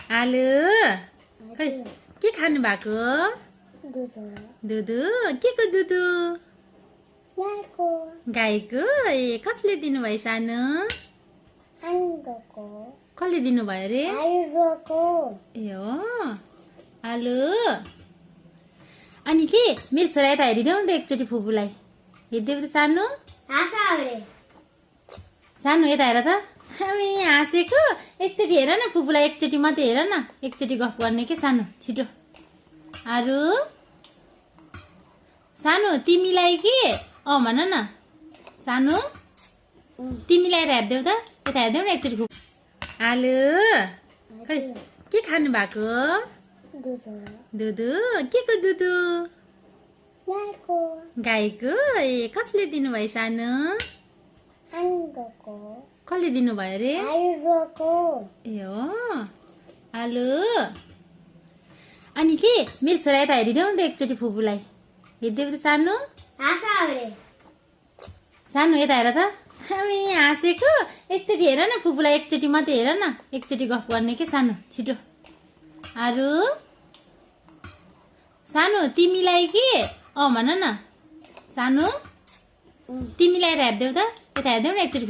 आलु खै के खानु भएको? दुधु के को दुधु? गाईको। ए कसले दिनुभयो सानो? कसले दिनुभयो रे? ए हो आलु। अनि के मेरो छोरा यता हेरिदेऊ नि त एकचोटि फुपूलाई। हेरिदेऊ त सानो सानो यता हेर त। हामी हाँसेको एकचोटि हेर न फुपूलाई, एकचोटि मात्रै हेर न, एकचोटि गफ गर्ने के सानो छिटो। आरु सानो तिमीलाई के भन न सानो तिमीलाई यता हेरिदेऊ त, यता हेरिदेऊ न एकचोटि फुपू। आलु खै के खानु भएको? दुधु के को दुधु? गाईको। ए कसले दिनुभयो सानो? कसले दिनुभयो रे? ए हो आलु। अनि के मेरो छोरा यता हेरिदेऊ नि त एकचोटि फुपूलाई। हेरिदेऊ त सानो सानो यता हेर त। हामी हाँसेको एकचोटि हेर न फुपूलाई, एकचोटि मात्रै हेर न, एकचोटि गफ गर्ने के सानो छिटो। आरु सानो तिमीलाई के भन न सानो तिमीलाई यता हेरिदेऊ त, यता हेरिदेऊ न एकचोटि।